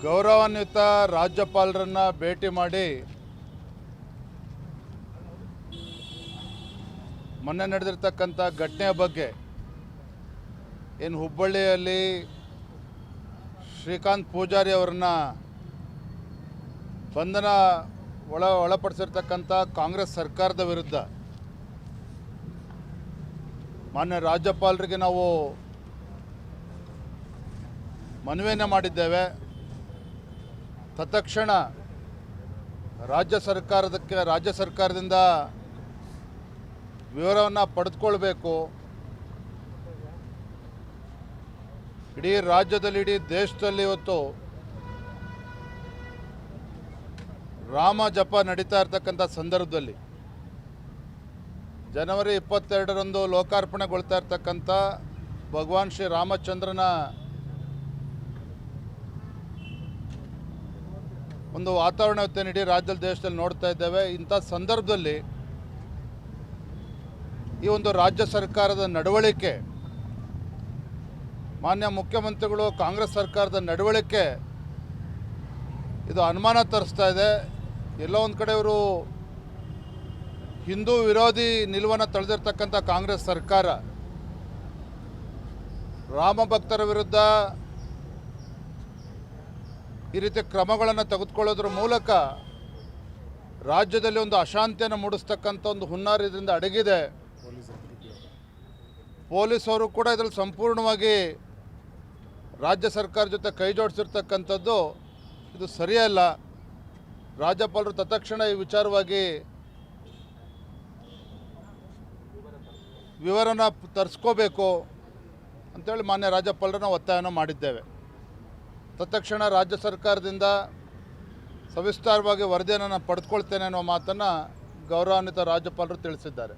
ಗೌರವಾನ್ವಿತ ರಾಜ್ಯಪಾಲರನ್ನ ಭೇಟಿ ಮಾಡಿ ಮೊನ್ನೆ ನಡೆದಿರ್ತಕ್ಕಂಥ ಘಟನೆಯ ಬಗ್ಗೆ ಏನು ಹುಬ್ಬಳ್ಳಿಯಲ್ಲಿ ಶ್ರೀಕಾಂತ್ ಪೂಜಾರಿ ಅವರನ್ನ ಬಂಧನ ಒಳಪಡಿಸಿರ್ತಕ್ಕಂಥ ಕಾಂಗ್ರೆಸ್ ಸರ್ಕಾರದ ವಿರುದ್ಧ ಮಾನ್ಯ ರಾಜ್ಯಪಾಲರಿಗೆ ನಾವು ಮನವಿಯನ್ನು ಮಾಡಿದ್ದೇವೆ. ತತ್ಕ್ಷಣ ರಾಜ್ಯ ಸರ್ಕಾರದಿಂದ ವಿವರವನ್ನು ಪಡೆದುಕೊಳ್ಬೇಕು. ಇಡೀ ರಾಜ್ಯದಲ್ಲಿ ಇಡೀ ದೇಶದಲ್ಲಿ ಇವತ್ತು ರಾಮ ಜಪ ನಡೀತಾ ಇರ್ತಕ್ಕಂಥ ಸಂದರ್ಭದಲ್ಲಿ ಜನವರಿ 22ರಂದು ಲೋಕಾರ್ಪಣೆಗೊಳ್ತಾ ಇರ್ತಕ್ಕಂಥ ಭಗವಾನ್ ಶ್ರೀ ರಾಮಚಂದ್ರನ ಒಂದು ವಾತಾವರಣವನ್ನು ಇಡೀ ರಾಜ್ಯದಲ್ಲಿ ದೇಶದಲ್ಲಿ ನೋಡ್ತಾ ಇದ್ದೇವೆ. ಇಂಥ ಸಂದರ್ಭದಲ್ಲಿ ಈ ಒಂದು ರಾಜ್ಯ ಸರ್ಕಾರದ ನಡವಳಿಕೆ, ಮಾನ್ಯ ಮುಖ್ಯಮಂತ್ರಿಗಳು ಕಾಂಗ್ರೆಸ್ ಸರ್ಕಾರದ ನಡವಳಿಕೆ ಇದು ಅನುಮಾನ ತರಿಸ್ತಾ ಇದೆ. ಎಲ್ಲೋ ಒಂದು ಕಡೆ ಇವರು ಹಿಂದೂ ವಿರೋಧಿ ನಿಲುವನ್ನು ತಳೆದಿರ್ತಕ್ಕಂಥ ಕಾಂಗ್ರೆಸ್ ಸರ್ಕಾರ ರಾಮ ಭಕ್ತರ ವಿರುದ್ಧ ಈ ರೀತಿ ಕ್ರಮಗಳನ್ನು ತೆಗೆದುಕೊಳ್ಳೋದ್ರ ಮೂಲಕ ರಾಜ್ಯದಲ್ಲಿ ಒಂದು ಅಶಾಂತಿಯನ್ನು ಮೂಡಿಸ್ತಕ್ಕಂಥ ಒಂದು ಹುನ್ನಾರ ಇದರಿಂದ ಅಡಗಿದೆ. ಪೊಲೀಸವರು ಕೂಡ ಇದರಲ್ಲಿ ಸಂಪೂರ್ಣವಾಗಿ ರಾಜ್ಯ ಸರ್ಕಾರ ಜೊತೆ ಕೈ ಜೋಡಿಸಿರ್ತಕ್ಕಂಥದ್ದು ಇದು ಸರಿಯಲ್ಲ. ರಾಜ್ಯಪಾಲರು ತತ್ಕ್ಷಣ ಈ ವಿಚಾರವಾಗಿ ವಿವರನ ತರಿಸ್ಕೋಬೇಕು ಅಂತೇಳಿ ಮಾನ್ಯ ರಾಜ್ಯಪಾಲರನ್ನ ಒತ್ತಾಯನ ಮಾಡಿದ್ದೇವೆ. ತತ್ಕ್ಷಣ ರಾಜ್ಯ ಸರ್ಕಾರದಿಂದ ಸವಿಸ್ತಾರವಾಗಿ ವರದಿಯನ್ನು ನಾನು ಪಡೆದುಕೊಳ್ತೇನೆ ಅನ್ನೋ ಮಾತನ್ನು ಗೌರವಾನ್ವಿತ ರಾಜ್ಯಪಾಲರು ತಿಳಿಸಿದ್ದಾರೆ.